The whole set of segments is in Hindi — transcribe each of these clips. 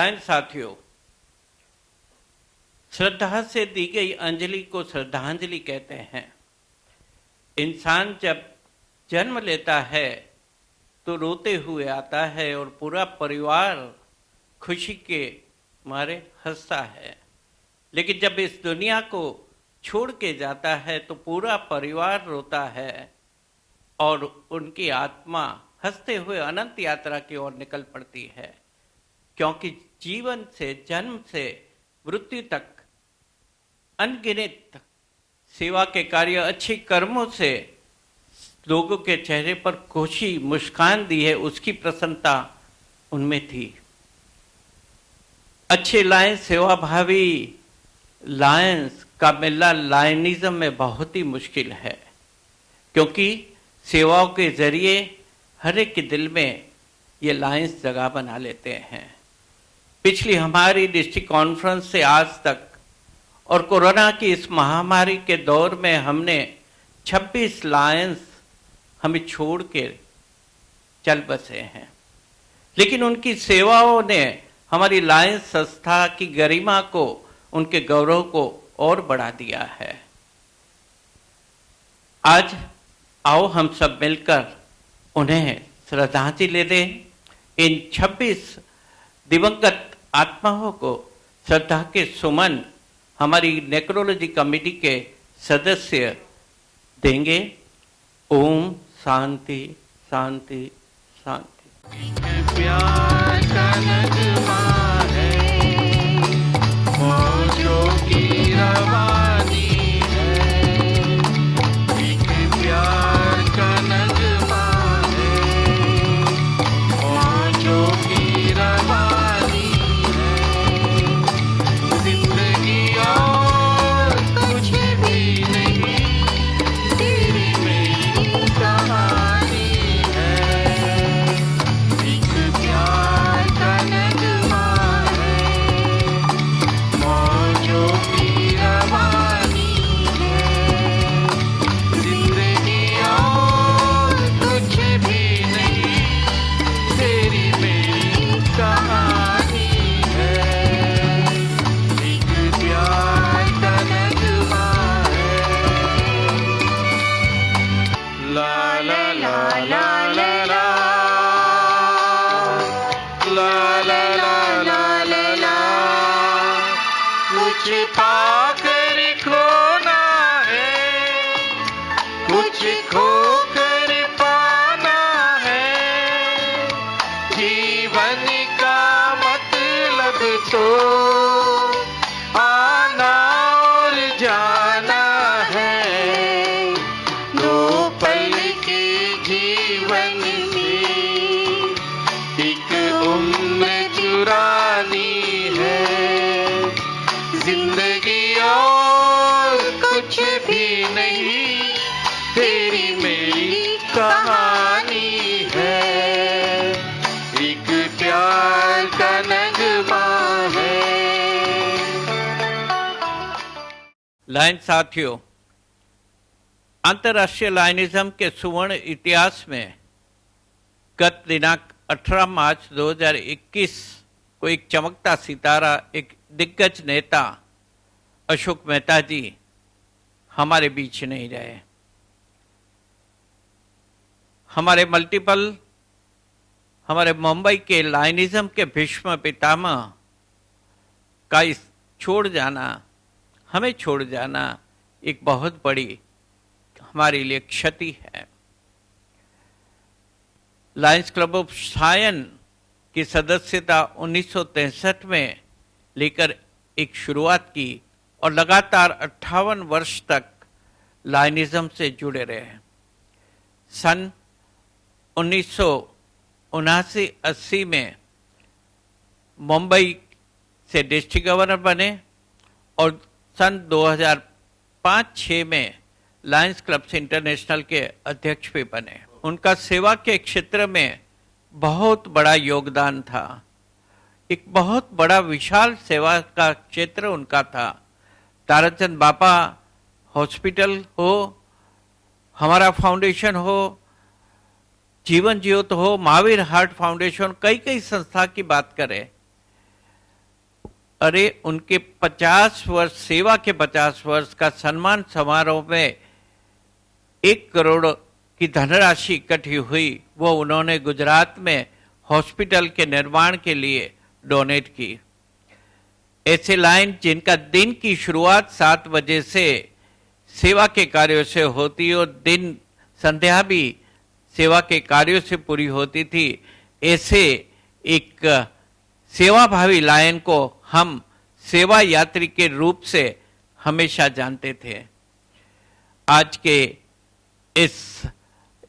लायन साथियों, श्रद्धा से दी गई अंजलि को श्रद्धांजलि कहते हैं। इंसान जब जन्म लेता है तो रोते हुए आता है और पूरा परिवार खुशी के मारे हंसता है, लेकिन जब इस दुनिया को छोड़ के जाता है तो पूरा परिवार रोता है और उनकी आत्मा हंसते हुए अनंत यात्रा की ओर निकल पड़ती है, क्योंकि जीवन से, जन्म से मृत्यु तक अनगिनत सेवा के कार्य, अच्छे कर्मों से लोगों के चेहरे पर खुशी, मुस्कान दी है, उसकी प्रसन्नता उनमें थी। अच्छे लायंस, सेवाभावी लायंस का मिलना लायनिज्म में बहुत ही मुश्किल है, क्योंकि सेवाओं के जरिए हर एक के दिल में ये लायंस जगह बना लेते हैं। पिछली हमारी डिस्ट्रिक्ट कॉन्फ्रेंस से आज तक और कोरोना की इस महामारी के दौर में हमने 26 लायंस हमें छोड़ के चल बसे हैं, लेकिन उनकी सेवाओं ने हमारी लायंस संस्था की गरिमा को, उनके गौरव को और बढ़ा दिया है। आज आओ हम सब मिलकर उन्हें श्रद्धांजलि दें। इन 26 दिवंगत आत्माओं को श्रद्धा के सुमन हमारी नेक्रोलॉजी कमेटी के सदस्य देंगे। ओम शांति शांति शांति। प्यार का नगमा है, मौजों की रवानी है। एक प्यार का नगमा है, मौजों की रवानी है। जिंदगी और कुछ भी नहीं, तेरी मेरी कहानी है। एक प्यार का नगमा है, मौजों की रवानी है। जिंदगी और कुछ भी नहीं, तेरी मेरी कहानी है। एक प्यार का नगमा है। ला ला ला ला ला ला, ला ला ला ला ला ला। कुछ पाकर खोना है, कुछ खोकर पाना है। जीवन का मतलब तो आना और जाना है। दो पल के जीवन में एक उम्र चुरानी है। जिंदगी और कुछ भी नहीं, तेरी मेरी कहानी है। एक प्यार का नगमा है। लायन साथियों, अंतर्राष्ट्रीय लायनिज्म के सुवर्ण इतिहास में गत दिनांक 18 मार्च 2021 को एक चमकता सितारा, एक दिग्गज नेता अशोक मेहता जी हमारे बीच नहीं रहे। हमारे मुंबई के लायनिज्म के भीष्म पितामह का हमें छोड़ जाना एक बहुत बड़ी हमारे लिए क्षति है। लायंस क्लब ऑफ सायन की सदस्यता 1963 में लेकर एक शुरुआत की और लगातार 58 वर्ष तक लायनिज्म से जुड़े रहे। सन 1979-80 में मुंबई से डिस्ट्रिक्ट गवर्नर बने और सन 2005-6 में लायंस क्लब्स इंटरनेशनल के अध्यक्ष भी बने। उनका सेवा के क्षेत्र में बहुत बड़ा योगदान था। एक बहुत बड़ा विशाल सेवा का क्षेत्र उनका था। ताराचंद बापा हॉस्पिटल हो, हमारा फाउंडेशन हो, जीवन ज्योत हो, महावीर हार्ट फाउंडेशन, कई कई संस्था की बात करें, अरे उनके 50 वर्ष सेवा के 50 वर्ष का सम्मान समारोह में 1 करोड़ की धनराशि इकट्ठी हुई, वो उन्होंने गुजरात में हॉस्पिटल के निर्माण के लिए डोनेट की। ऐसे लाइन जिनका दिन की शुरुआत 7 बजे से सेवा के कार्यों से होती और दिन संध्या भी सेवा के कार्यों से पूरी होती थी, ऐसे एक सेवाभावी लायन को हम सेवा यात्री के रूप से हमेशा जानते थे। आज के इस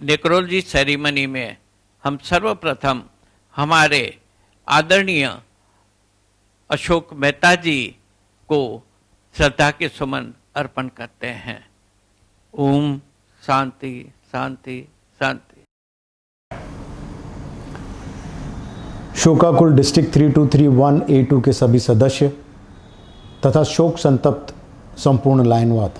नेक्रोलॉजी सेरेमनी में हम सर्वप्रथम हमारे आदरणीय अशोक मेहता जी को श्रद्धा के सुमन अर्पण करते हैं। ओम शांति शांति शांति। शोकाकुल डिस्ट्रिक्ट 3231A2 के सभी सदस्य तथा शोक संतप्त संपूर्ण लायनवाद,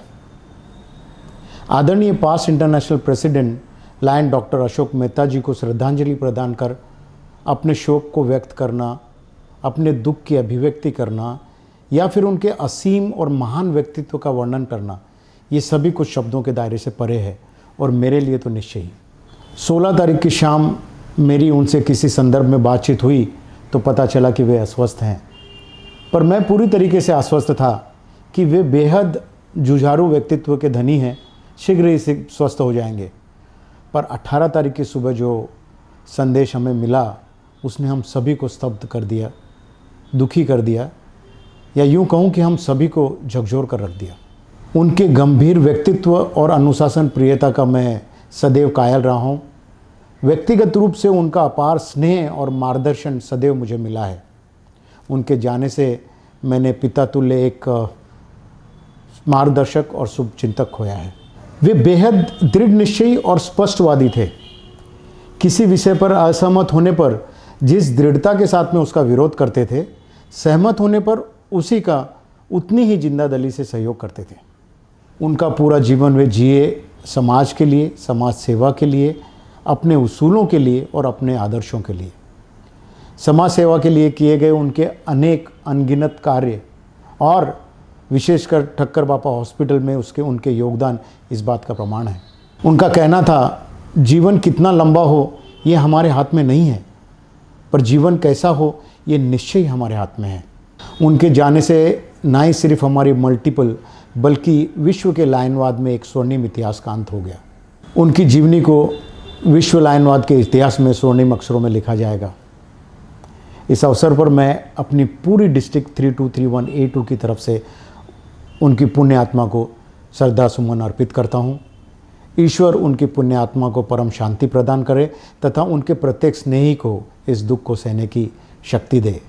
आदरणीय past international president Lion doctor Ashok Mehta ji को श्रद्धांजलि प्रदान कर अपने शोक को व्यक्त करना, अपने दुख की अभिव्यक्ति करना या फिर उनके असीम और महान व्यक्तित्व का वर्णन करना, ये सभी कुछ शब्दों के दायरे से परे है और मेरे लिए तो निश्चय ही। 16 तारीख की शाम मेरी उनसे किसी संदर्भ में बातचीत हुई तो पता चला कि वे अस्वस्थ हैं, पर मैं पूरी तरीके से आश्वस्त था कि वे बेहद जुझारू व्यक्तित्व के धनी हैं, शीघ्र ही स्वस्थ हो जाएंगे। पर 18 तारीख की सुबह जो संदेश हमें मिला उसने हम सभी को स्तब्ध कर दिया, दुखी कर दिया, या यूँ कहूँ कि हम सभी को झकझोर कर रख दिया। उनके गंभीर व्यक्तित्व और अनुशासन प्रियता का मैं सदैव कायल रहा हूँ। व्यक्तिगत रूप से उनका अपार स्नेह और मार्गदर्शन सदैव मुझे मिला है। उनके जाने से मैंने पिता तुल्य एक मार्गदर्शक और शुभचिंतक खोया है। वे बेहद दृढ़ निश्चयी और स्पष्टवादी थे। किसी विषय पर असहमत होने पर जिस दृढ़ता के साथ में उसका विरोध करते थे, सहमत होने पर उसी का उतनी ही जिंदादिली से सहयोग करते थे। उनका पूरा जीवन वे जिए समाज के लिए, समाज सेवा के लिए, अपने उसूलों के लिए और अपने आदर्शों के लिए। समाज सेवा के लिए किए गए उनके अनेक अनगिनत कार्य और विशेषकर ठक्कर बापा हॉस्पिटल में उनके योगदान इस बात का प्रमाण है। उनका कहना था, जीवन कितना लंबा हो ये हमारे हाथ में नहीं है, पर जीवन कैसा हो ये निश्चय ही हमारे हाथ में है। उनके जाने से ना ही सिर्फ हमारी मल्टीपल बल्कि विश्व के लायनवाद में एक स्वर्णिम इतिहास का अंत हो गया। उनकी जीवनी को विश्व लायनवाद के इतिहास में स्वर्णिम अक्षरों में लिखा जाएगा। इस अवसर पर मैं अपनी पूरी डिस्ट्रिक्ट 3231A2 की तरफ से उनकी पुण्य आत्मा को श्रद्धा सुमन अर्पित करता हूँ। ईश्वर उनकी पुण्य आत्मा को परम शांति प्रदान करे तथा उनके प्रत्येक स्नेही को इस दुख को सहने की शक्ति दे।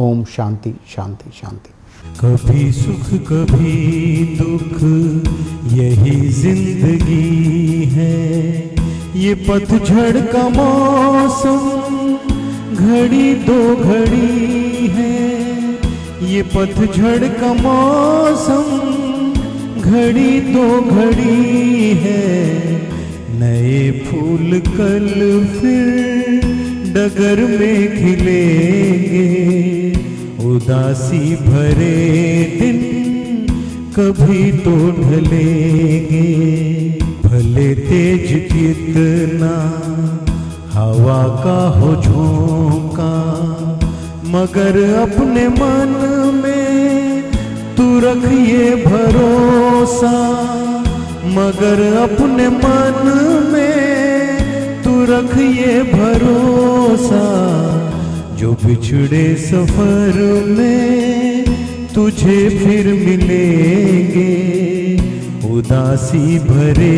ओम शांति शांति शांति। कभी सुख कभी दुख यही जिंदगी है, ये पतझड़ का मौसम घड़ी दो घड़ी है, ये पतझड़ का मौसम घड़ी दो घड़ी है। नए फूल कल फिर डगर में खिलेंगे, उदासी भरे दिन कभी तो ढलेंगे। भले तेज कितना हवा का हो झोंका, मगर अपने मन में तू रखिए भरोसा, मगर अपने मन में तू रखिए भरोसा। जो बिछड़े सफर में तुझे फिर मिलेंगे, उदासी भरे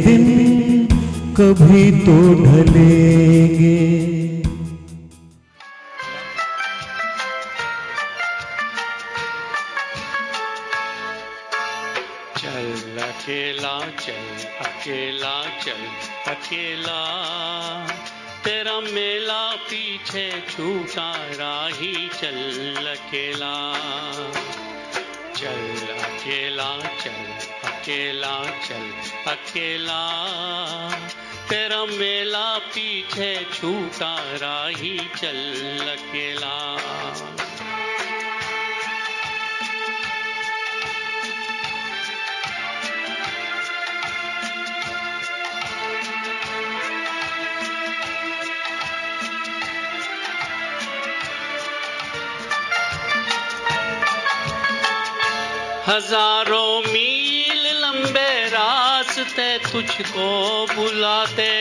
दिन कभी तो ढलेंगे। चल अकेला चल अकेला चल अकेला, तेरा मेला पीछे छूटा राही चल अकेला। चल अकेला चल अकेला चल अकेला, तेरा मेला पीछे छूटा राही चल अकेला। हजारों मील लंबे रास्ते तुझको बुलाते,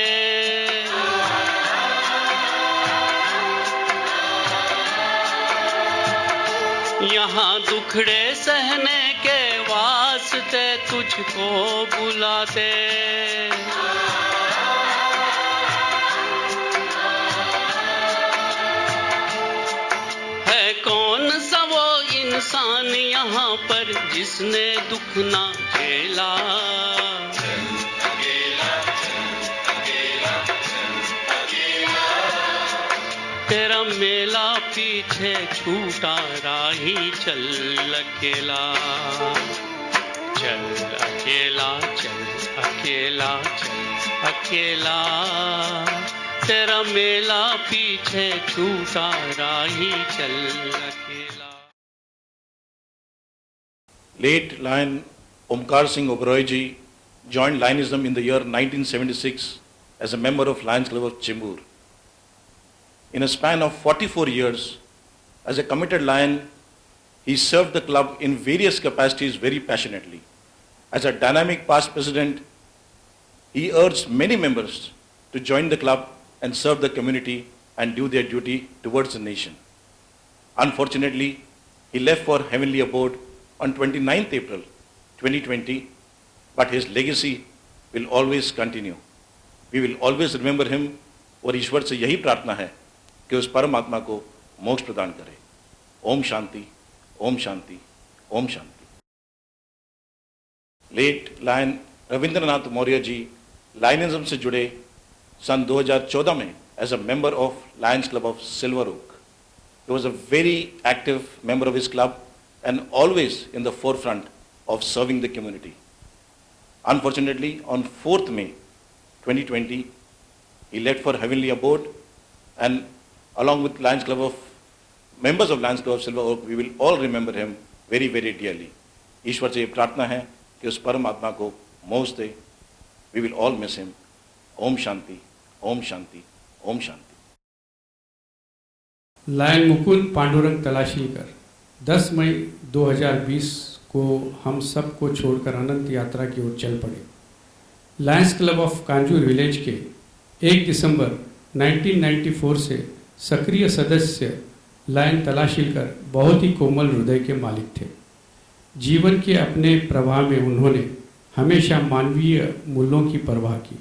यहाँ दुखड़े सहने के वास्ते तुझको बुलाते। है कौन सा वो इंसान यहाँ पर जिसने दुख ना झेला, तेरा मेला पीछे छूटा राही चल अकेला, चल अकेला, चल अकेला, चल अकेला, तेरा मेला पीछे छूटा राही चल अकेला। Late Lion Omkar Singh Oberoi ji joined Lionism in the year 1976 as a member of Lions Club of Chembur. In a span of 44 years, as a committed Lion, he served the club in various capacities very passionately. As a dynamic past president, he urged many members to join the club and serve the community and do their duty towards the nation. Unfortunately, he left for heavenly abode on 29th April 2020, but his legacy will always continue. We will always remember him और ईश्वर से यही प्रार्थना है कि उस परम आत्मा को मोक्ष प्रदान करे। ओम शांति, ओम शांति, ओम शांति। Late lion Ravindranath Maurya ji Lionism से जुड़े सन 2014 में as a member of Lions club of Silver Oak. He was a very active member of his club and always in the forefront of serving the community. Unfortunately, on 4th May 2020, he left for heavenly abode, and along with Lions Club of members of Lions Club of Silver Oak, we will all remember him very, very dearly. ईश्वर से ये प्रार्थना है कि उस परम आत्मा को मोक्ष दे। We will all miss him. ओम शांति, ओम शांति, ओम शांति। लायन मुकुंद पांडुरंग तलाशीलकर 10 मई 2020 को हम सब को छोड़कर अनंत यात्रा की ओर चल पड़े। Lions club of Kanjur village के 1 दिसंबर 1994 से सक्रिय सदस्य लायन तलाशीलकर बहुत ही कोमल हृदय के मालिक थे। जीवन के अपने प्रवाह में उन्होंने हमेशा मानवीय मूल्यों की परवाह की।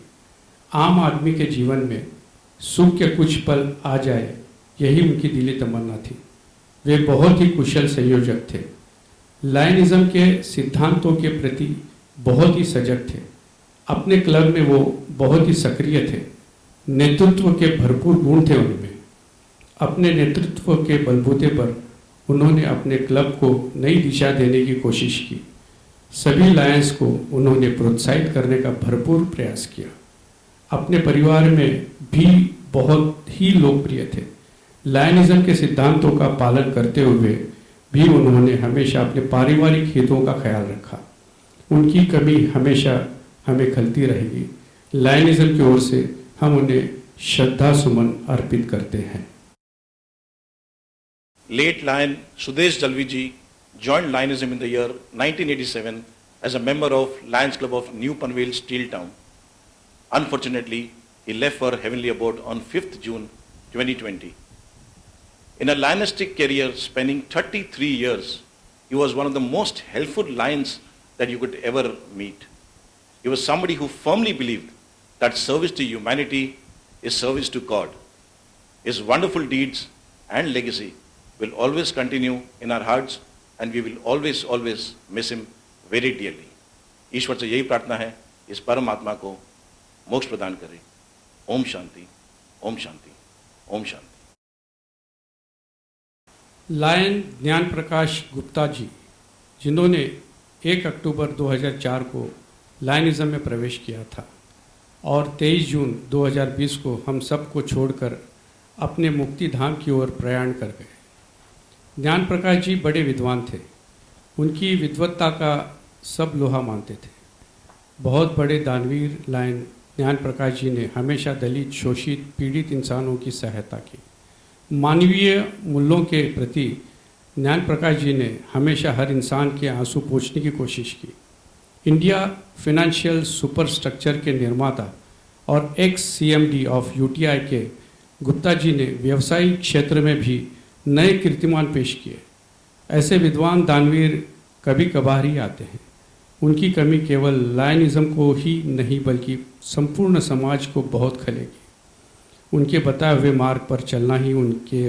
आम आदमी के जीवन में सुख के कुछ पल आ जाए, यही उनकी दिली तमन्ना थी। वे बहुत ही कुशल संयोजक थे। लायनिज्म के सिद्धांतों के प्रति बहुत ही सजग थे। अपने क्लब में वो बहुत ही सक्रिय थे। नेतृत्व के भरपूर गुण थे उनमें। अपने नेतृत्व के बलबूते पर उन्होंने अपने क्लब को नई दिशा देने की कोशिश की। सभी लायंस को उन्होंने प्रोत्साहित करने का भरपूर प्रयास किया। अपने परिवार में भी बहुत ही लोकप्रिय थे। लायनिज्म के सिद्धांतों का पालन करते हुए भी उन्होंने हमेशा अपने पारिवारिक हितों का ख्याल रखा। उनकी कमी हमेशा हमें खलती रहेगी। लायनिज्म की ओर से हम उन्हें श्रद्धा सुमन अर्पित करते हैं। Late Lion Sudesh Jalvi ji joined Lionism in the year 1987 as a member of Lions Club of New Panvel, Steel Town. Unfortunately, he left for heavenly abode on 5th June 2020. In a Lionistic career spanning 33 years, he was one of the most helpful lions that you could ever meet. He was somebody who firmly believed that service to humanity is service to God. His wonderful deeds and legacy will always continue in our hearts, and we will always miss him very dearly. ईश्वर से यही प्रार्थना है, इस परम आत्मा को मोक्ष प्रदान करे। ओम शांति, ओम शांति, ओम शांति। लायन ज्ञान प्रकाश गुप्ता जी, जिन्होंने 1 अक्टूबर 2004 को लायनिज्म में प्रवेश किया था और 23 जून 2020 को हम सब को छोड़कर अपने मुक्ति धाम की ओर प्रयाण कर गए। ज्ञान प्रकाश जी बड़े विद्वान थे। उनकी विद्वत्ता का सब लोहा मानते थे। बहुत बड़े दानवीर लायन ज्ञान प्रकाश जी ने हमेशा दलित, शोषित, पीड़ित इंसानों की सहायता की। मानवीय मूल्यों के प्रति ज्ञान प्रकाश जी ने हमेशा हर इंसान के आंसू पोंछने की कोशिश की। इंडिया फाइनेंशियल सुपर स्ट्रक्चर के निर्माता और एक्स CMD ऑफ UTI के गुप्ता जी ने व्यवसायिक क्षेत्र में भी नए कीर्तिमान पेश किए। ऐसे विद्वान दानवीर कभी कभार ही आते हैं। उनकी कमी केवल लायनिज्म को ही नहीं बल्कि संपूर्ण समाज को बहुत खलेगी। उनके बताए हुए मार्ग पर चलना ही उनके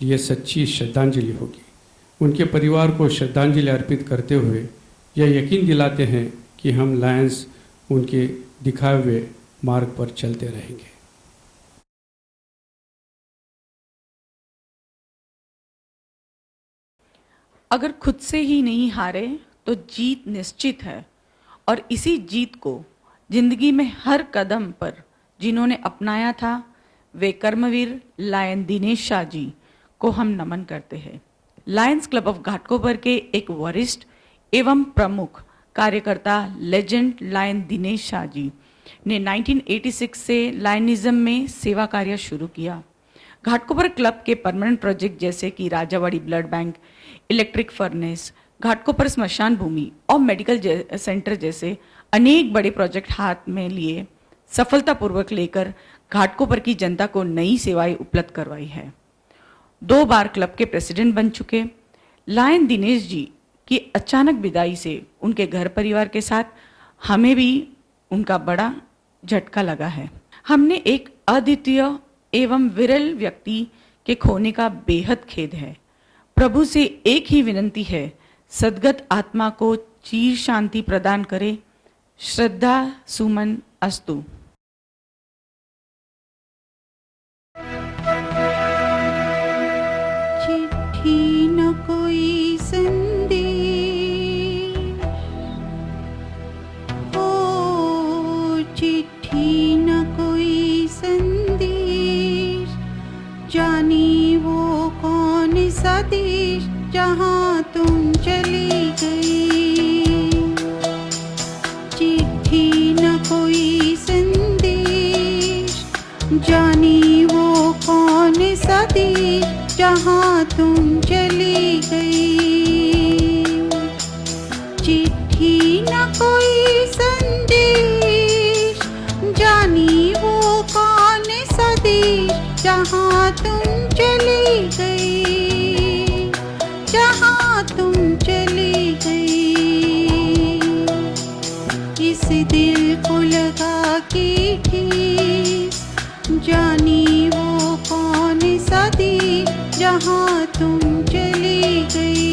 लिए सच्ची श्रद्धांजलि होगी। उनके परिवार को श्रद्धांजलि अर्पित करते हुए यह यकीन दिलाते हैं कि हम लायंस उनके दिखाए हुए मार्ग पर चलते रहेंगे। अगर खुद से ही नहीं हारे तो जीत निश्चित है, और इसी जीत को जिंदगी में हर कदम पर जिन्होंने अपनाया था वे कर्मवीर लायन दिनेश शाह जी को हम नमन करते हैं। लायंस क्लब ऑफ घाटकोपर के एक वरिष्ठ एवं प्रमुख कार्यकर्ता लेजेंड लायन दिनेश शाह जी ने 1986 से लायनिज्म में सेवा कार्य शुरू किया। घाटकोपर क्लब के परमानेंट प्रोजेक्ट जैसे कि Rajawadi blood bank, electric furnace, Ghatkopar स्मशान भूमि और मेडिकल सेंटर जैसे अनेक बड़े प्रोजेक्ट हाथ में लिए सफलतापूर्वक लेकर घाटकोपर की जनता को नई सेवाएं उपलब्ध करवाई है। 2 बार क्लब के प्रेसिडेंट बन चुके लायन दिनेश जी की अचानक विदाई से उनके घर परिवार के साथ हमें भी उनका बड़ा झटका लगा है। हमने एक अद्वितीय एवं विरल व्यक्ति के खोने का बेहद खेद है। प्रभु से एक ही विनंती है, सद्गत आत्मा को चीर शांति प्रदान करे। श्रद्धा सुमन अस्तु। चिट्ठी न कोई संदेश, ओ चिट्ठी न कोई संदेश, जानी वो कौन सा देश जहाँ तुम चली गई। चिट्ठी न कोई संदेश, जानी वो कौन सा देश जहाँ तुम चली गई। चिट्ठी न कोई संदेश, जानी वो कौन सा देश जहाँ तुम चली गई, जहाँ तुम चली गई। इस दिल को लगा के ठेस, जानी वो कौन सा देश जहाँ तुम चली गई।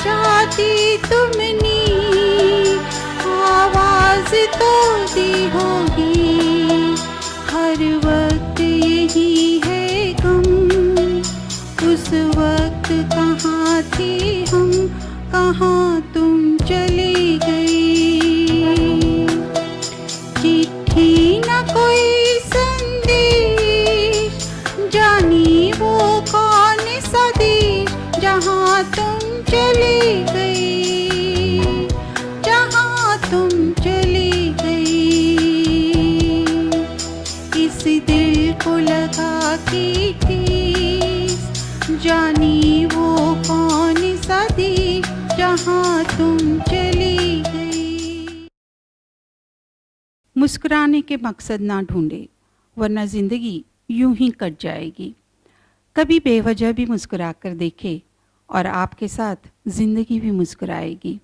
जाती तुमने आवाज तो दी होगी, हर वक्त यही है गम। उस वक्त कहाँ थे हम, कहाँ तुम चली गई। चिट्ठी न कोई संदेश, जानी वो कौन सा देश जहाँ तुम चली गई, जहाँ तुम चली गई। इस दिल को लगा के ठेस, जानी वो कौन सा देश जहाँ तुम चली गई। मुस्कुराने के मकसद ना ढूंढे, वरना जिंदगी यूं ही कट जाएगी। कभी बेवजह भी मुस्कुरा कर देखे और आपके साथ ज़िंदगी भी मुस्कुराएगी।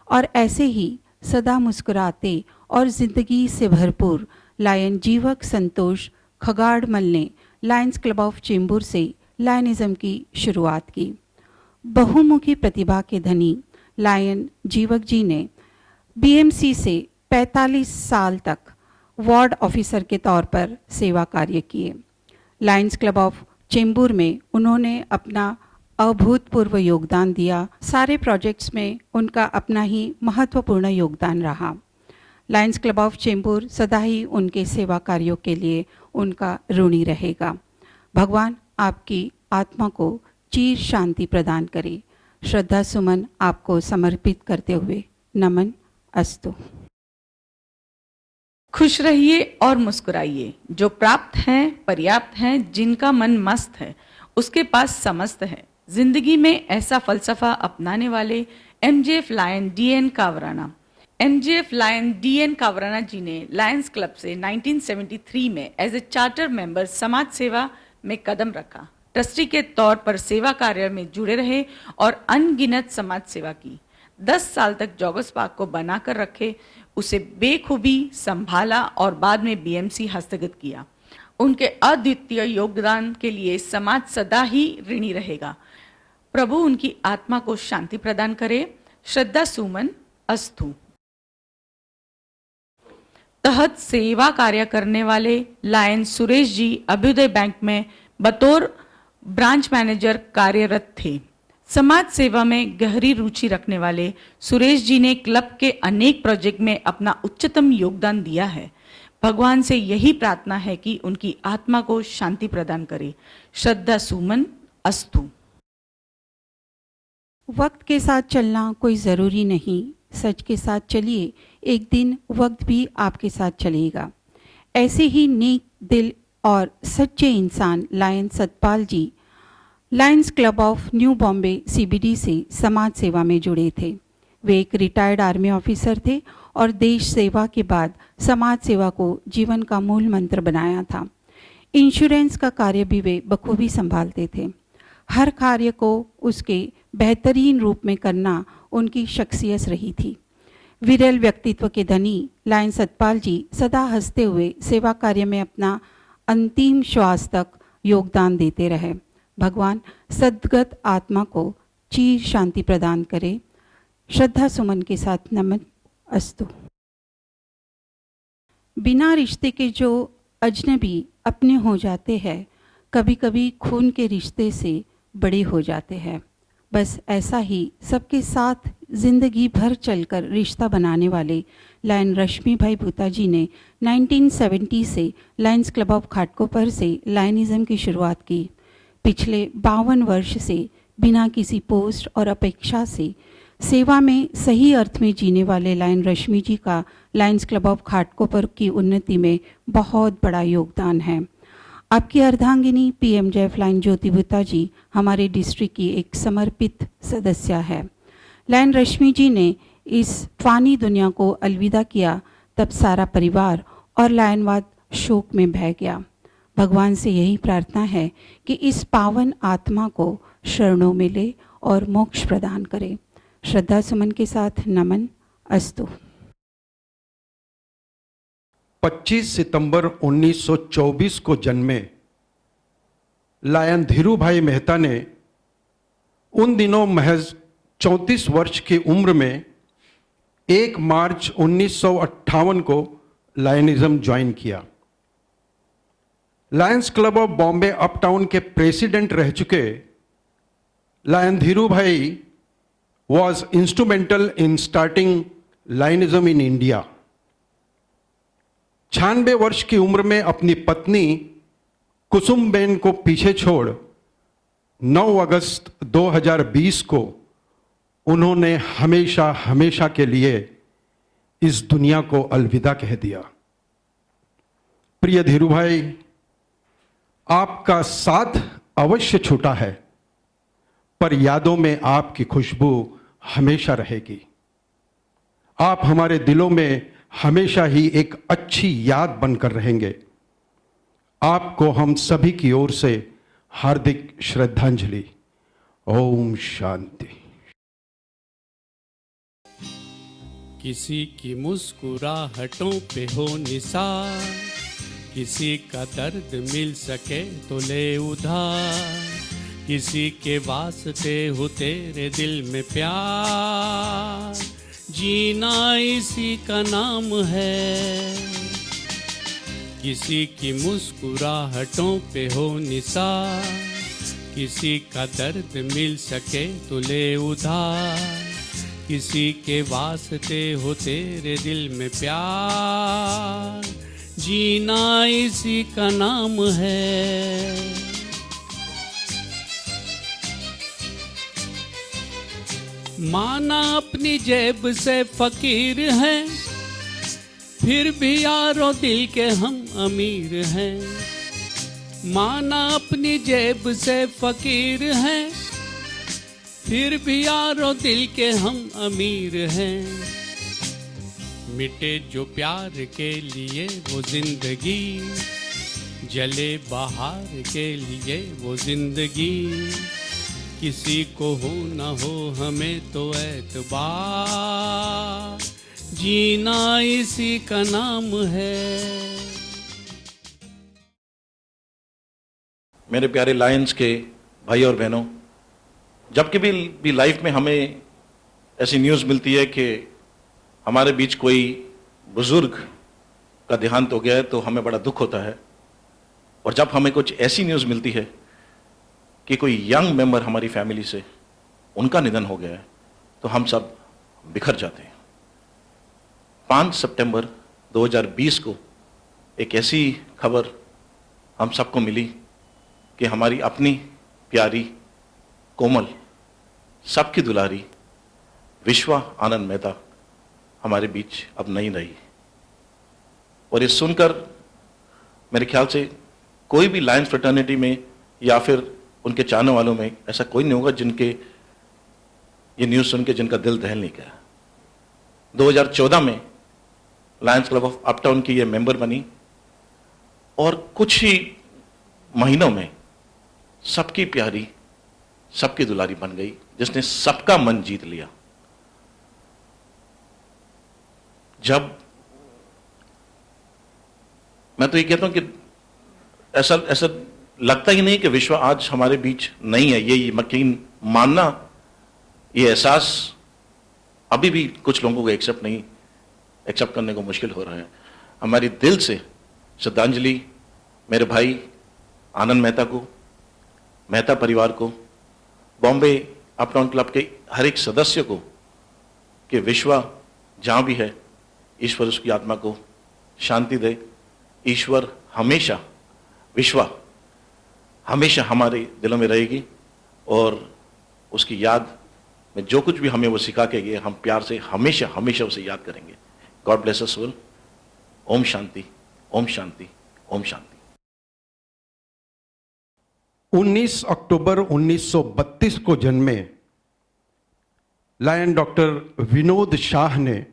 और ऐसे ही सदा मुस्कुराते और ज़िंदगी से भरपूर लायन जीवक संतोष खगाड़मल ने लायंस क्लब ऑफ चेंबूर से लायनिज़्म की शुरुआत की। बहुमुखी प्रतिभा के धनी लायन जीवक जी ने BMC से 45 साल तक वार्ड ऑफिसर के तौर पर सेवा कार्य किए। लायंस क्लब ऑफ चेंबूर में उन्होंने अपना अभूतपूर्व योगदान दिया। सारे प्रोजेक्ट्स में उनका अपना ही महत्वपूर्ण योगदान रहा। लायंस क्लब ऑफ चेंबूर सदा ही उनके सेवा कार्यों के लिए उनका ऋणी रहेगा। भगवान आपकी आत्मा को चिर शांति प्रदान करे। श्रद्धा सुमन आपको समर्पित करते हुए नमन अस्तु। खुश रहिए और मुस्कुराइए। जो प्राप्त है पर्याप्त है, जिनका मन मस्त है उसके पास समस्त है। जिंदगी में ऐसा फलसफा अपनाने वाले MJF Lion DN Kavrana. MJF Lion DN Kavrana ji ने लायंस क्लब से 1973 में एज ए चार्टर मेंबर समाज सेवा में कदम रखा। ट्रस्टी के तौर पर सेवा कार्य में जुड़े रहे और अनगिनत समाज सेवा की। 10 साल तक जॉगर्स पार्क को बनाकर रखे, उसे बेखूबी संभाला और बाद में बीएमसी हस्तगत किया। उनके अद्वितीय योगदान के लिए समाज सदा ही ऋणी रहेगा। प्रभु उनकी आत्मा को शांति प्रदान करे। श्रद्धा सुमन अस्तु। तहत सेवा कार्य करने वाले लायन सुरेश जी अभ्युदय बैंक में बतौर ब्रांच मैनेजर कार्यरत थे। समाज सेवा में गहरी रुचि रखने वाले सुरेश जी ने क्लब के अनेक प्रोजेक्ट में अपना उच्चतम योगदान दिया है। भगवान से यही प्रार्थना है कि उनकी आत्मा को शांति प्रदान करे। श्रद्धा सुमन अस्तु। वक्त के साथ चलना कोई ज़रूरी नहीं। सच के साथ चलिए, एक दिन वक्त भी आपके साथ चलेगा। ऐसे ही नेक दिल और सच्चे इंसान Lion Satpal ji Lions club of New Bombay CBD से समाज सेवा में जुड़े थे। वे एक रिटायर्ड आर्मी ऑफिसर थे और देश सेवा के बाद समाज सेवा को जीवन का मूल मंत्र बनाया था। इंश्योरेंस का कार्य भी वे बखूबी संभालते थे। हर कार्य को उसके बेहतरीन रूप में करना उनकी शख्सियत रही थी। विरल व्यक्तित्व के धनी लायन सतपाल जी सदा हंसते हुए सेवा कार्य में अपना अंतिम श्वास तक योगदान देते रहे। भगवान सद्गत आत्मा को चिर शांति प्रदान करे। श्रद्धा सुमन के साथ नमन अस्तु। बिना रिश्ते के जो अजनबी अपने हो जाते हैं, कभी कभी खून के रिश्ते से बड़े हो जाते हैं। बस ऐसा ही सबके साथ जिंदगी भर चलकर रिश्ता बनाने वाले लायन रश्मि भाई भूता जी ने 1970 से लायंस क्लब ऑफ खाटकोपर से लायनिज़्म की शुरुआत की। पिछले 52 वर्ष से बिना किसी पोस्ट और अपेक्षा से सेवा में सही अर्थ में जीने वाले लायन रश्मि जी का लायंस क्लब ऑफ खाटकोपर की उन्नति में बहुत बड़ा योगदान है। आपकी अर्धांगिनी पीएमजेएफ लायन ज्योति भूता जी हमारे डिस्ट्रिक्ट की एक समर्पित सदस्य है। लायन रश्मि जी ने इस फानी दुनिया को अलविदा किया, तब सारा परिवार और लायनवाद शोक में बह गया। भगवान से यही प्रार्थना है कि इस पावन आत्मा को शरणों में ले और मोक्ष प्रदान करे। श्रद्धा सुमन के साथ नमन अस्तु। 25 सितंबर 1924 को जन्मे लायन धीरू भाई मेहता ने उन दिनों महज 34 वर्ष की उम्र में 1 मार्च 1958 को लायनिज्म ज्वाइन किया। Lions club of Bombay uptown के प्रेसिडेंट रह चुके लायन धीरू भाई was instrumental in starting Lionism in India। 96 वर्ष की उम्र में अपनी पत्नी कुसुमबेन को पीछे छोड़ 9 अगस्त 2020 को उन्होंने हमेशा हमेशा के लिए इस दुनिया को अलविदा कह दिया। प्रिय धीरू भाई, आपका साथ अवश्य छूटा है, पर यादों में आपकी खुशबू हमेशा रहेगी। आप हमारे दिलों में हमेशा ही एक अच्छी याद बनकर रहेंगे। आपको हम सभी की ओर से हार्दिक श्रद्धांजलि। ओम शांति। किसी की मुस्कुराहटों पे हो निसार, किसी का दर्द मिल सके तो ले उधार, किसी के वास्ते हो तेरे दिल में प्यार, जीना इसी का नाम है। किसी की मुस्कुराहटों पे हो निसार, किसी का दर्द मिल सके तो ले उधार, किसी के वास्ते हो तेरे दिल में प्यार, जीना इसी का नाम है। माना अपनी जेब से फकीर हैं, फिर भी यारों दिल के हम अमीर हैं। माना अपनी जेब से फकीर हैं, फिर भी यारों दिल के हम अमीर हैं। मिटे जो प्यार के लिए वो जिंदगी, जले बहार के लिए वो जिंदगी, किसी को हो न हो हमें तो एतबार, जीना इसी का नाम है। मेरे प्यारे लायंस के भाई और बहनों, जब कभी भी लाइफ में हमें ऐसी न्यूज़ मिलती है कि हमारे बीच कोई बुजुर्ग का देहांत हो गया है तो हमें बड़ा दुख होता है। और जब हमें कुछ ऐसी न्यूज़ मिलती है कि कोई यंग मेंबर हमारी फैमिली से उनका निधन हो गया है तो हम सब बिखर जाते हैं। 5 सितंबर 2020 को एक ऐसी खबर हम सबको मिली कि हमारी अपनी प्यारी कोमल, सबकी दुलारी विश्वा आनंद मेहता हमारे बीच अब नहीं रही। और ये सुनकर मेरे ख्याल से कोई भी लायंस फ्रेटर्निटी में या फिर उनके चाहने वालों में ऐसा कोई नहीं होगा जिनके ये न्यूज़ सुन के जिनका दिल दहल नहीं गया। 2014 में लायंस क्लब ऑफ अपटाउन की ये मेंबर बनी और कुछ ही महीनों में सबकी प्यारी, सबकी दुलारी बन गई, जिसने सबका मन जीत लिया। जब मैं तो ये कहता हूं कि ऐसा लगता ही नहीं कि विश्व आज हमारे बीच नहीं है। ये यकीन मानना, ये एहसास अभी भी कुछ लोगों को एक्सेप्ट करने को मुश्किल हो रहा है। हमारी दिल से श्रद्धांजलि मेरे भाई आनंद मेहता को, मेहता परिवार को, बॉम्बे अपटाउन क्लब के हर एक सदस्य को, कि विश्वा जहां भी है ईश्वर उसकी आत्मा को शांति दे। ईश्वर हमेशा, विश्वा हमेशा हमारे दिलों में रहेगी और उसकी याद में जो कुछ भी हमें वो सिखा के गए हम प्यार से हमेशा हमेशा उसे याद करेंगे। God bless us all. ओम शांति, ओम शांति, ओम शांति। 19 अक्टूबर 1932 को जन्मे लायन डॉक्टर विनोद शाह ने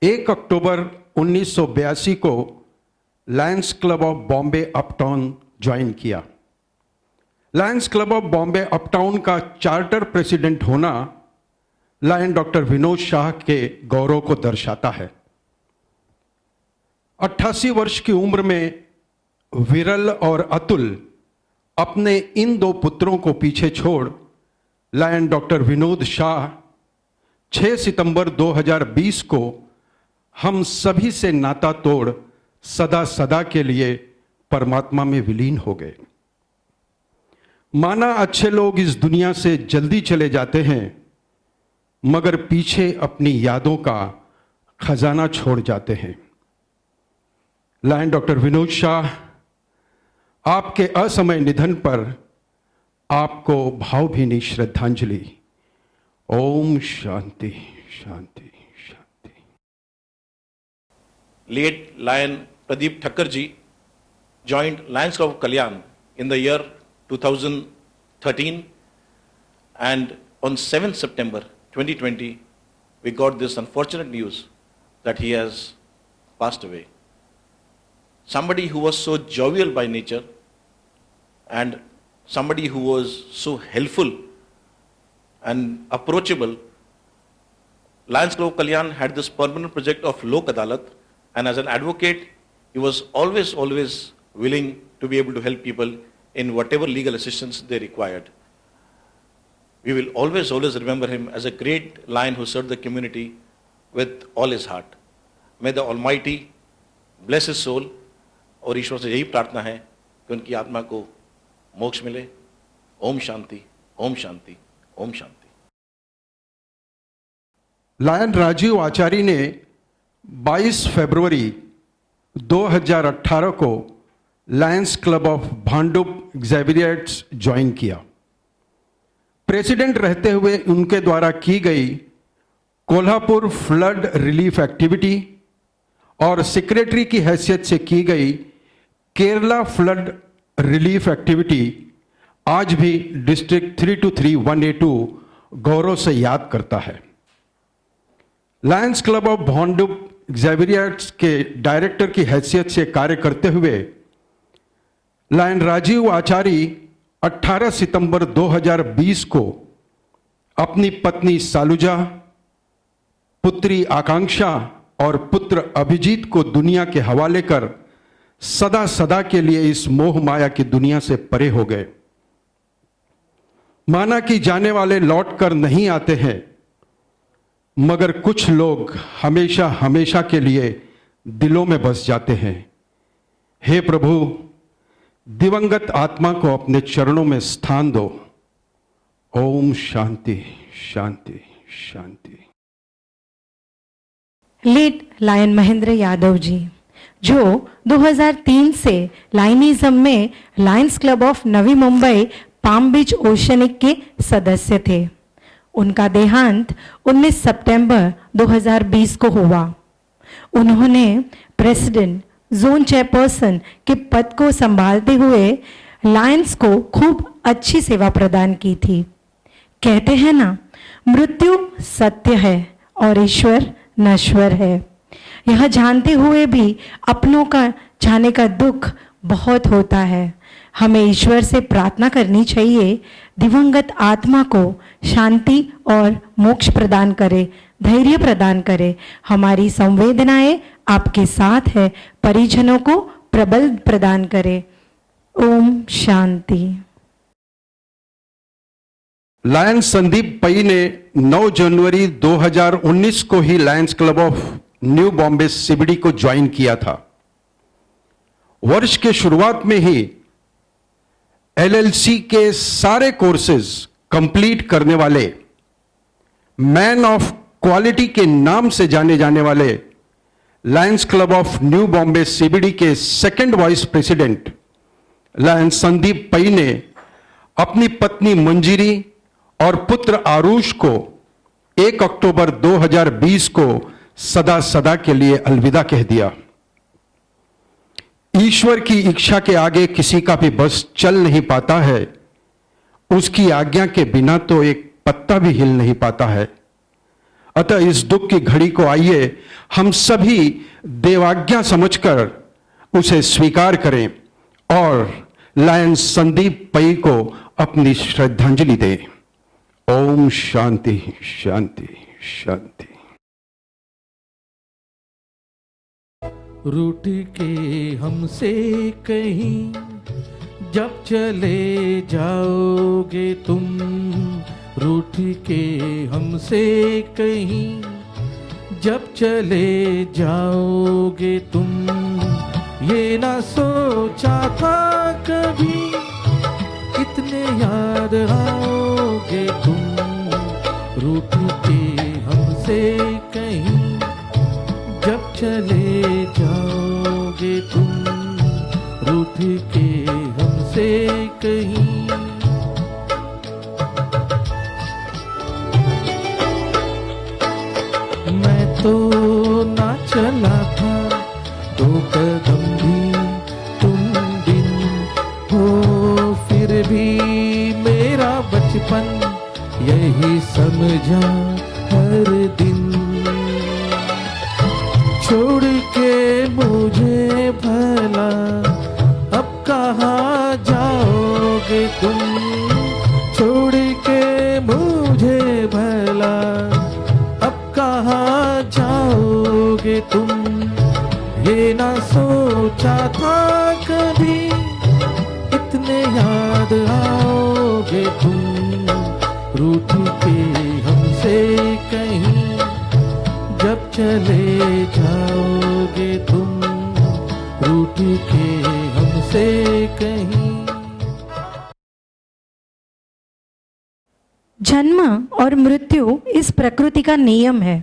1 अक्टूबर 1982 को Lions club of Bombay uptown join किया। Lions club of Bombay uptown का चार्टर प्रेसिडेंट होना लायन डॉक्टर विनोद शाह के गौरव को दर्शाता है। 88 वर्ष की उम्र में विरल और अतुल अपने इन 2 पुत्रों को पीछे छोड़ लायन डॉक्टर विनोद शाह 6 सितंबर 2020 को हम सभी से नाता तोड़ सदा सदा के लिए परमात्मा में विलीन हो गए। माना अच्छे लोग इस दुनिया से जल्दी चले जाते हैं, मगर पीछे अपनी यादों का खजाना छोड़ जाते हैं। लायन डॉक्टर विनोद शाह, आपके असमय निधन पर आपको भावभीनी श्रद्धांजलि। ओम शांति शांति शांति। Late Lion Pradeep Thakkar ji joined Lions Club of Kalyan in the year 2013, and on 7th September 2020 we got this unfortunate news that he has passed away. Somebody who was so jovial by nature and somebody who was so helpful and approachable. Lions Club of Kalyan had this permanent project of Lok Adalat, and as an advocate, he was always willing to be able to help people in whatever legal assistance they required. We will always remember him as a great lion who served the community with all his heart. May the Almighty bless his soul, और ईश्वर से यही प्रार्थना है कि उनकी आत्मा को मोक्ष मिले, ओम शांति, ओम शांति, ओम शांति। लायन राजीव आचार्य ने 22 फरवरी 2018 को Lions club of Bhandup Xaviers join किया। प्रेसिडेंट रहते हुए उनके द्वारा की गई कोल्हापुर फ्लड रिलीफ एक्टिविटी और सेक्रेटरी की हैसियत से की गई केरला फ्लड रिलीफ एक्टिविटी आज भी डिस्ट्रिक्ट 323182 गौरव से याद करता है। लायंस क्लब ऑफ भांडुप एक्सेवियर्स के डायरेक्टर की हैसियत से कार्य करते हुए लायन राजीव आचार्य 18 सितंबर 2020 को अपनी पत्नी सालुजा, पुत्री आकांक्षा और पुत्र अभिजीत को दुनिया के हवाले कर सदा सदा के लिए इस मोह माया की दुनिया से परे हो गए। माना कि जाने वाले लौट कर नहीं आते हैं, मगर कुछ लोग हमेशा हमेशा के लिए दिलों में बस जाते हैं। हे प्रभु, दिवंगत आत्मा को अपने चरणों में स्थान दो। ओम शांति शांति शांति। लेट लायन महेंद्र यादव जी, जो 2003 से लायनिज्म में Lions club of Navi Mumbai palm beach oceanic के सदस्य थे। उनका देहांत 19 सितंबर 2020 को हुआ। उन्होंने प्रेसिडेंट, जोन चेयरपर्सन के पद को संभालते हुए लायंस को खूब अच्छी सेवा प्रदान की थी। कहते हैं ना, मृत्यु सत्य है और ईश्वर नश्वर है। यह जानते हुए भी अपनों का जाने का दुख बहुत होता है। हमें ईश्वर से प्रार्थना करनी चाहिए, दिवंगत आत्मा को शांति और मोक्ष प्रदान करे, धैर्य प्रदान करे। हमारी संवेदनाएं आपके साथ है, परिजनों को प्रबल प्रदान करे। ओम शांति। लायन संदीप पई ने 9 जनवरी 2019 को ही Lions club of New Bombay CBD को ज्वाइन किया था। वर्ष के शुरुआत में ही एलएलसी के सारे कोर्सेज कंप्लीट करने वाले मैन ऑफ क्वालिटी के नाम से जाने जाने वाले Lions club of New Bombay CBD के second vice president Lion Sandeep Pai ने अपनी पत्नी मंजिरी और पुत्र आरुष को 1 अक्टूबर 2020 को सदा सदा के लिए अलविदा कह दिया। ईश्वर की इच्छा के आगे किसी का भी बस चल नहीं पाता है। उसकी आज्ञा के बिना तो एक पत्ता भी हिल नहीं पाता है। अतः इस दुख की घड़ी को आइए हम सभी देवाज्ञा समझकर उसे स्वीकार करें और लायन संदीप पई को अपनी श्रद्धांजलि दें। ओम शांति शांति शांति। रूठ के हमसे कहीं जब चले जाओगे तुम, रूठ के हमसे कहीं जब चले जाओगे तुम, ये ना सोचा था कभी इतने याद आओगे तुम। रूठ के हमसे कहीं जब चले जाओगे तुम, रूठ के हमसे कहीं। मैं तो ना चला था 2 कदम भी तुम बिन हो, फिर भी मेरा बचपन यही समझा हर दिन। छोड़ के मुझे भला अब कहाँ जाओगे तुम, छोड़ के मुझे भला अब कहाँ जाओगे तुम। ये ना सोचा था कभी इतने याद आओगे तुम। रूठ के हमसे कहीं जब चले जाओगे तुम, रूठ के हमसे कहीं। जन्म और मृत्यु इस प्रकृति का नियम है।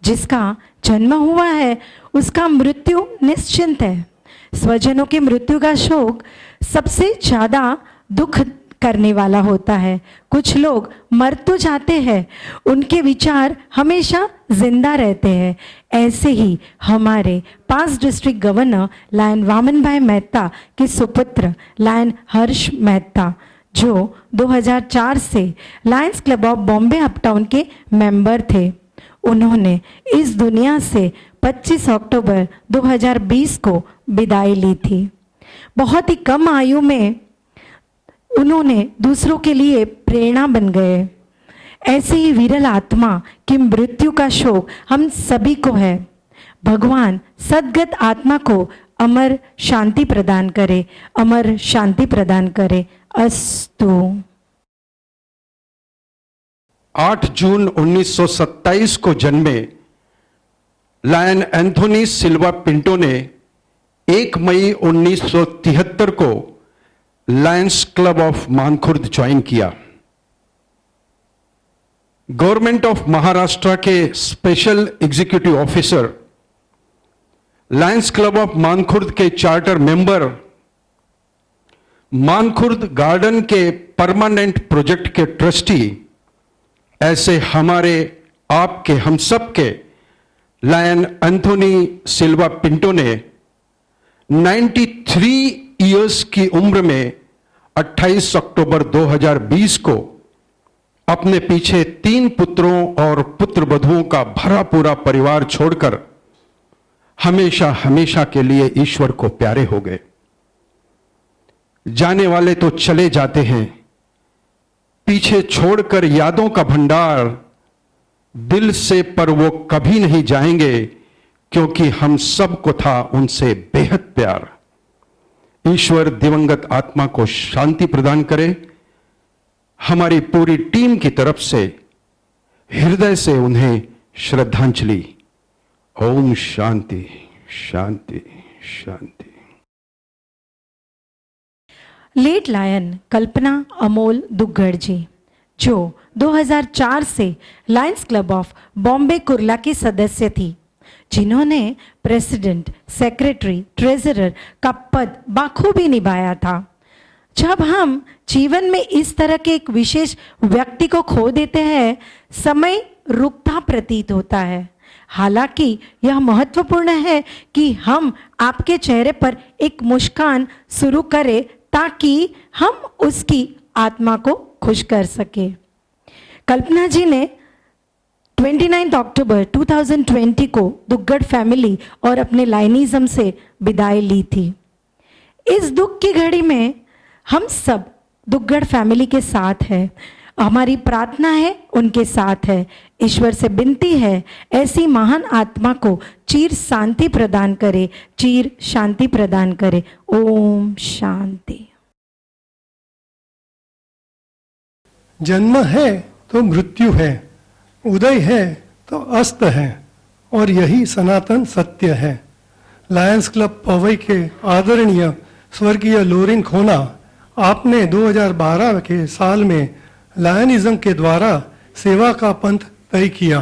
जिसका जन्म हुआ है उसका मृत्यु निश्चिंत है। स्वजनों की मृत्यु का शोक सबसे ज़्यादा दुख करने वाला होता है। कुछ लोग मर तो जाते हैं, उनके विचार हमेशा जिंदा रहते हैं। ऐसे ही हमारे past district governor lion Waman bhai Mehta के सुपुत्र लायन हर्ष मेहता, जो 2004 से Lions club of Bombay uptown के मेंबर थे, उन्होंने इस दुनिया से 25 अक्टूबर 2020 को विदाई ली थी। बहुत ही कम आयु में उन्होंने दूसरों के लिए प्रेरणा बन गए। ऐसे ही विरल आत्मा की मृत्यु का शोक हम सभी को है। भगवान सद्गत आत्मा को अमर शांति प्रदान करे, अमर शांति प्रदान करे। अस्तु। 8 जून 1927 को जन्मे लायन एंथोनी सिल्वा पिंटो ने 1 मई 1973 को Lions club of Mankhurd join किया। गवर्नमेंट ऑफ महाराष्ट्र के special executive officer, Lions club of Mankhurd के चार्टर मेंबर, मानखुर्द गार्डन के परमानेंट प्रोजेक्ट के ट्रस्टी, ऐसे हमारे आपके हम सब के लायन एंथोनी सिल्वा पिंटो ने 93 इयर्स की उम्र में 28 अक्टूबर 2020 को अपने पीछे 3 पुत्रों और पुत्र वधुओं का भरा पूरा परिवार छोड़कर हमेशा हमेशा के लिए ईश्वर को प्यारे हो गए। जाने वाले तो चले जाते हैं, पीछे छोड़कर यादों का भंडार दिल से, पर वो कभी नहीं जाएंगे क्योंकि हम सबको था उनसे बेहद प्यार। ईश्वर दिवंगत आत्मा को शांति प्रदान करे। हमारी पूरी टीम की तरफ से हृदय से उन्हें श्रद्धांजलि। ओम शांति शांति शांति। लेट लायन कल्पना अमोल दुग्गड़ जी, जो 2004 से Lions club of Bombay Kurla की सदस्य थी, जिन्होंने प्रेसिडेंट, सेक्रेटरी, ट्रेजरर का पद बाखूबी निभाया था। जब हम जीवन में इस तरह के एक विशेष व्यक्ति को खो देते हैं, समय रुकता प्रतीत होता है। हालांकि यह महत्वपूर्ण है कि हम आपके चेहरे पर एक मुस्कान शुरू करें ताकि हम उसकी आत्मा को खुश कर सके। कल्पना जी ने 29 अक्टूबर 2020 को दुग्गड़ फैमिली और अपने लाइनिज्म से विदाई ली थी। इस दुख की घड़ी में हम सब दुग्गड़ फैमिली के साथ हैं। हमारी प्रार्थना है उनके साथ है। ईश्वर से विनती है ऐसी महान आत्मा को चीर शांति प्रदान करे, चीर शांति प्रदान करे। ओम शांति। जन्म है तो मृत्यु है, उदय है तो अस्त है, और यही सनातन सत्य है। लायंस क्लब पवई के आदरणीय स्वर्गीय लोरिन खोना, आपने 2012 के साल में लायनिज्म के द्वारा सेवा का पंथ तय किया।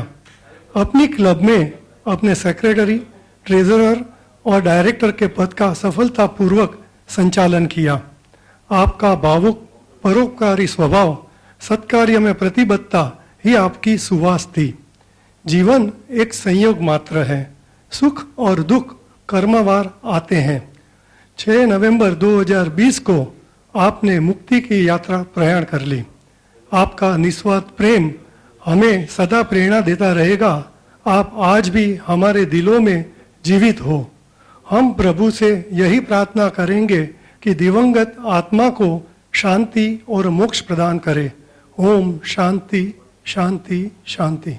अपनी क्लब में अपने सेक्रेटरी, ट्रेजरर और डायरेक्टर के पद का सफलतापूर्वक संचालन किया। आपका भावुक परोपकारी स्वभाव, सत्कार्य में प्रतिबद्धता ही आपकी सुवास थी। जीवन एक संयोग मात्र है, सुख और दुख कर्मवार आते हैं। 6 नवंबर 2020 को आपने मुक्ति की यात्रा प्रयाण कर ली। आपका निस्वार्थ प्रेम हमें सदा प्रेरणा देता रहेगा। आप आज भी हमारे दिलों में जीवित हो। हम प्रभु से यही प्रार्थना करेंगे कि दिवंगत आत्मा को शांति और मोक्ष प्रदान करे। ओम शांति शांति शांति।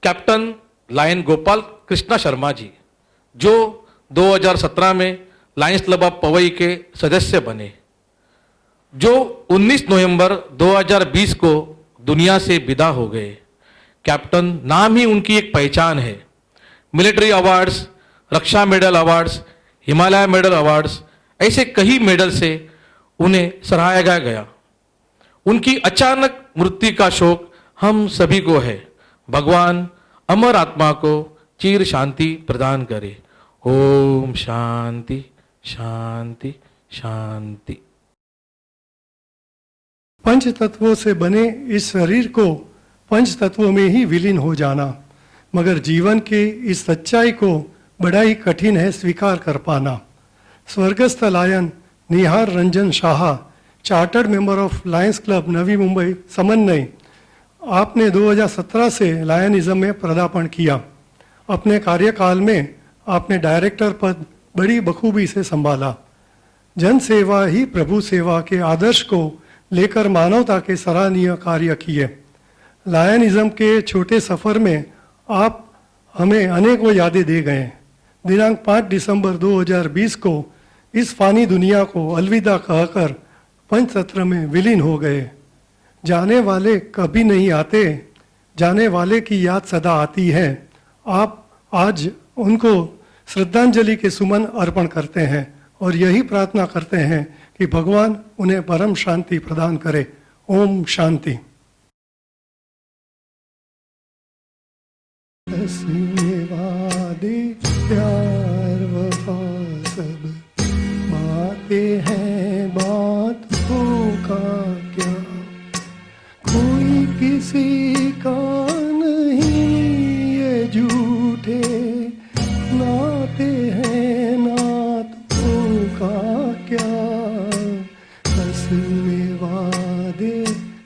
कैप्टन लायन गोपाल कृष्णा शर्मा जी, जो 2017 में लायंस क्लब ऑफ पवई के सदस्य बने, जो 19 नवंबर 2020 को दुनिया से विदा हो गए। कैप्टन नाम ही उनकी एक पहचान है। Military awards, Raksha medal awards, Himalaya medal awards, ऐसे कई मेडल से उन्हें सराहा गया। उनकी अचानक मृत्यु का शोक हम सभी को है। भगवान अमर आत्मा को चिर शांति प्रदान करे। ओम शांति शांति शांति। पंच तत्वों से बने इस शरीर को पंच तत्वों में ही विलीन हो जाना, मगर जीवन के इस सच्चाई को बड़ा ही कठिन है स्वीकार कर पाना। स्वर्गस्थ Lion Nihar Ranjan Shah, chartered member of Lions Club Navi Mumbai Samanvay, आपने 2017 से लायनिज्म में पदार्पण किया। अपने कार्यकाल में आपने डायरेक्टर पद बड़ी बखूबी से संभाला। जन सेवा ही प्रभु सेवा के आदर्श को लेकर मानवता के सराहनीय कार्य किए। लायनिज्म के छोटे सफ़र में आप हमें अनेकों यादें दे गए। दिनांक 5 दिसंबर 2020 को इस फानी दुनिया को अलविदा कहकर पंचतत्व में विलीन हो गए। जाने वाले कभी नहीं आते, जाने वाले की याद सदा आती है। आप आज उनको श्रद्धांजलि के सुमन अर्पण करते हैं और यही प्रार्थना करते हैं कि भगवान उन्हें परम शांति प्रदान करे। ओम शांति। वादे प्यार वफा सब बातें हैं, बातों का क्या कोई किसी का नहीं, ये झूठे नाते हैं, नातों का क्या कसमें वादे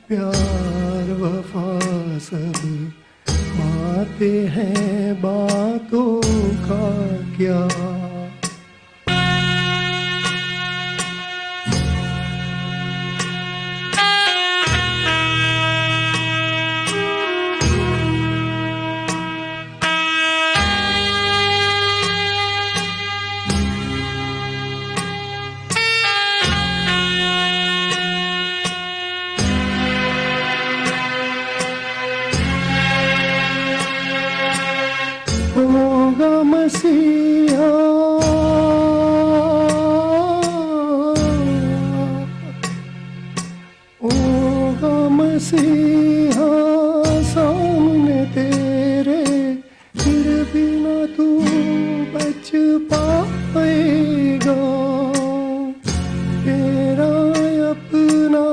प्यार वफा सब बातें हैं, बातों का क्या। मसीहा होगा मसीहा सामने तेरे, फिर भी ना तू बच पाएगा। तेरा अपना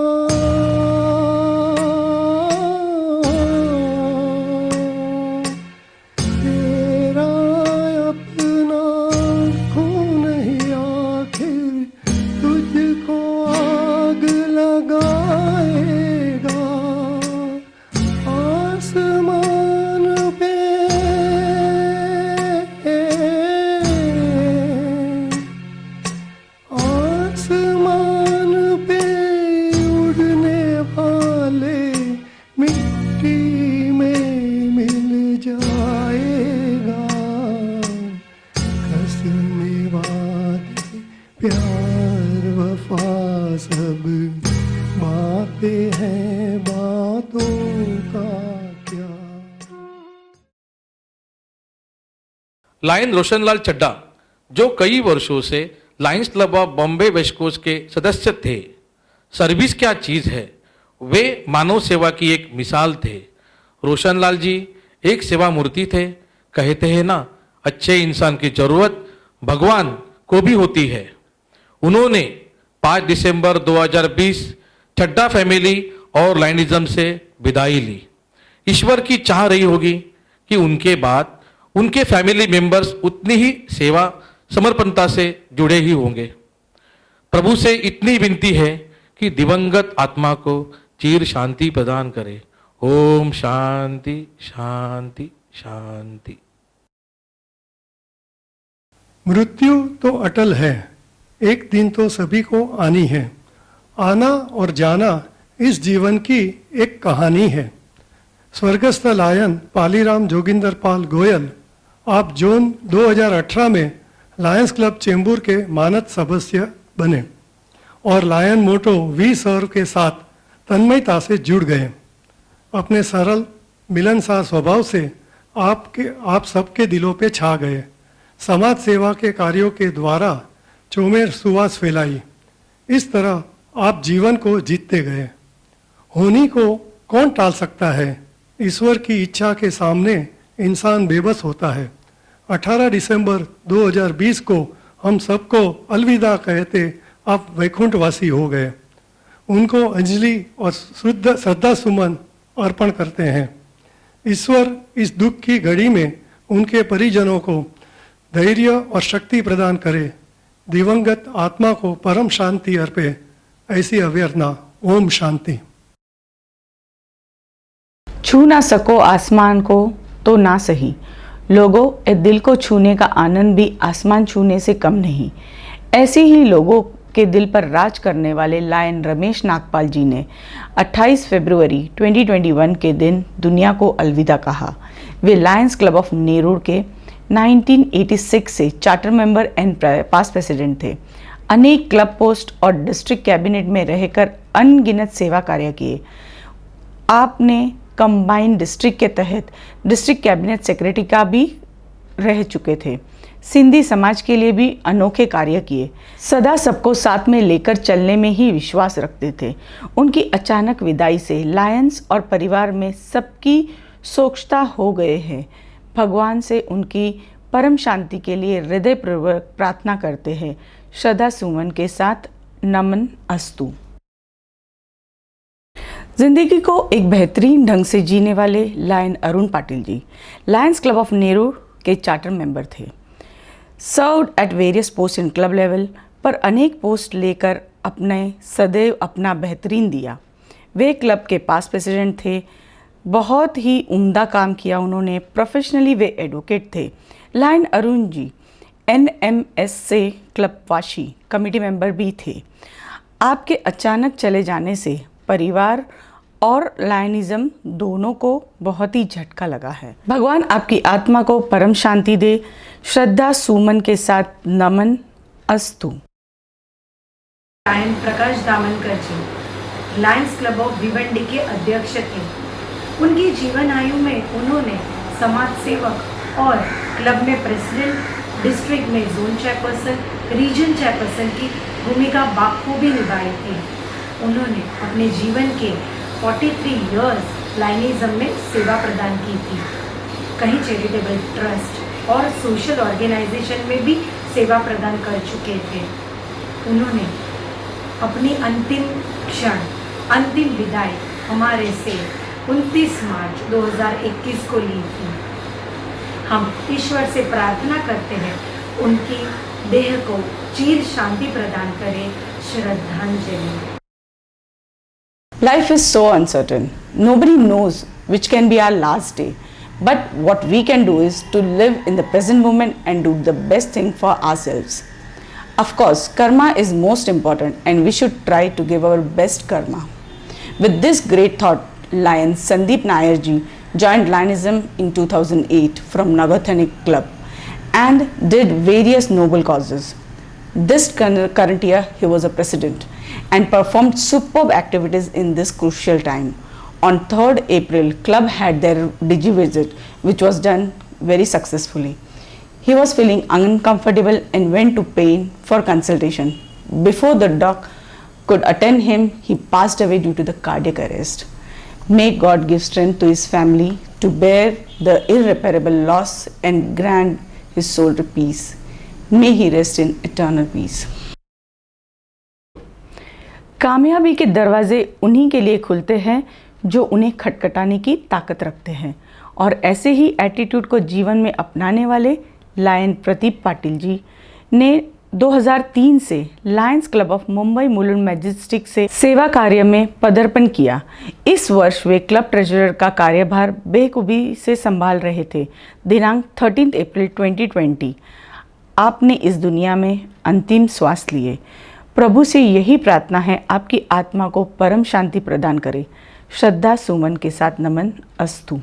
प्यार वफा सब बातें हैं, बातों का क्या। लायन रोशनलाल चड्ढा, जो कई वर्षों से Lions club of Bombay West Coast के सदस्य थे। सर्विस क्या चीज है, वे मानव सेवा की एक मिसाल थे। रोशनलाल जी एक सेवा मूर्ति थे। कहते हैं ना, अच्छे इंसान की जरूरत भगवान को भी होती है। उन्होंने 5 दिसंबर 2020 चड्ढा फैमिली और लायनिज्म से विदाई ली। ईश्वर की चाह रही होगी कि उनके बाद उनके फैमिली मेंबर्स उतनी ही सेवा समर्पणता से जुड़े ही होंगे। प्रभु से इतनी विनती है कि दिवंगत आत्मा को चिर शांति प्रदान करे। ओम शांति शांति शांति। मृत्यु तो अटल है, एक दिन तो सभी को आनी है। आना और जाना इस जीवन की एक कहानी है। स्वर्गस्थ लायन पालीराम जोगिंदर पाल गोयल, आप जून 2018 में लायंस क्लब चेंबूर के मानद सदस्य बने और लायन मोटो वी सर्व के साथ तन्मयता से जुड़ गए। अपने सरल मिलनसार स्वभाव से आप सबके दिलों पे छा गए। समाज सेवा के कार्यों के द्वारा चौमेर सुवास फैलाई। इस तरह आप जीवन को जीतते गए। होनी को कौन टाल सकता है? ईश्वर की इच्छा के सामने इंसान बेबस होता है। 18 दिसंबर 2020 को हम सबको अलविदा कहते आप वैकुंठवासी हो गए। उनको अंजलि और शुद्ध श्रद्धा सुमन अर्पण करते हैं। ईश्वर इस दुख की घड़ी में उनके परिजनों को धैर्य और शक्ति प्रदान करे। दिवंगत आत्मा को परम शांति अर्पे। ऐसी अभ्यर्थना। ओम शांति। छू ना सको आसमान को तो ना सही, लोगों ए दिल को छूने का आनंद भी आसमान छूने से कम नहीं। ऐसे ही लोगों के दिल पर राज करने वाले लायन रमेश नागपाल जी ने 28 फरवरी 2021 के दिन दुनिया को अलविदा कहा। वे लायंस क्लब ऑफ नेरूर के 1986 से charter member and past president थे। अनेक क्लब पोस्ट और डिस्ट्रिक्ट कैबिनेट में रहकर अनगिनत सेवा कार्य किए। आपने कंबाइंड डिस्ट्रिक्ट के तहत डिस्ट्रिक्ट कैबिनेट सेक्रेटरी का भी रह चुके थे। सिंधी समाज के लिए भी अनोखे कार्य किए। सदा सबको साथ में लेकर चलने में ही विश्वास रखते थे। उनकी अचानक विदाई से लायंस और परिवार में सबकी शोकता हो गए हैं। भगवान से उनकी परम शांति के लिए हृदयपूर्वक प्रार्थना करते हैं। श्रद्धा सुमन के साथ नमन अस्तु। जिंदगी को एक बेहतरीन ढंग से जीने वाले Lion Arun Patil ji Lions club of Nerur के चार्टर मेंबर थे। Served at various post in club level, पर अनेक पोस्ट लेकर अपने सदैव अपना बेहतरीन दिया। वे क्लब के पास्ट प्रेसिडेंट थे। बहुत ही उम्दा काम किया उन्होंने। प्रोफेशनली वे एडवोकेट थे। लायन अरुण जी NMS से क्लब वाशी कमेटी मेंबर भी थे। आपके अचानक चले जाने से परिवार और लायनिज्म दोनों को बहुत ही झटका लगा है। भगवान आपकी आत्मा को परम शांति दे। श्रद्धा सुमन के साथ नमन अस्तु। Lion Prakash Damankar ji Lions club of Bhiwandi के अध्यक्ष थे। उनकी जीवन आयु में उन्होंने समाज सेवक और क्लब में प्रेसिडेंट, डिस्ट्रिक्ट में जोन चेयरपर्सन, रीजन चेयरपर्सन की भूमिका बाखूबी निभाई थी। उन्होंने अपने जीवन के 43 इयर्स लायनिज्म में सेवा प्रदान की थी। कई चैरिटेबल ट्रस्ट और सोशल ऑर्गेनाइजेशन में भी सेवा प्रदान कर चुके थे। उन्होंने अपनी अंतिम क्षण, अंतिम विदाई हमारे से 29 मार्च 2021 को ली थी। हम ईश्वर से प्रार्थना करते हैं उनकी देह को चिर शांति प्रदान करे। श्रद्धांजलि। Life is so uncertain. Nobody knows which can be our last day. But what we can do is to live in the present moment and do the best thing for ourselves. Of course, karma is most important and we should try to give our best karma. With this great thought, Lion Sandeep Nair ji joined Lionism in 2008 from Navathanic Club and did various noble causes. This current year, he was a president and performed superb activities in this crucial time. On 3rd April, club had their Digi visit, which was done very successfully. He was feeling uncomfortable and went to pain for consultation. Before the doc could attend him, he passed away due to the cardiac arrest. May God give strength to his family to bear the irreparable loss and grant his soul to peace. May he rest in eternal peace. कामयाबी के दरवाजे उन्हीं के लिए खुलते हैं जो उन्हें खटखटाने की ताकत रखते हैं। और ऐसे ही एटीट्यूड को जीवन में अपनाने वाले लायन प्रदीप पाटिल जी ने 2003 से Lions club of Mumbai Mulund majestic से सेवा कार्य में पदार्पण किया। इस वर्ष वे क्लब ट्रेजरर का कार्यभार बेखूबी से संभाल रहे थे। दिनांक 13 अप्रैल 2020 आपने इस दुनिया में अंतिम श्वास लिए। प्रभु से यही प्रार्थना है आपकी आत्मा को परम शांति प्रदान करे। श्रद्धा सुमन के साथ नमन अस्तु।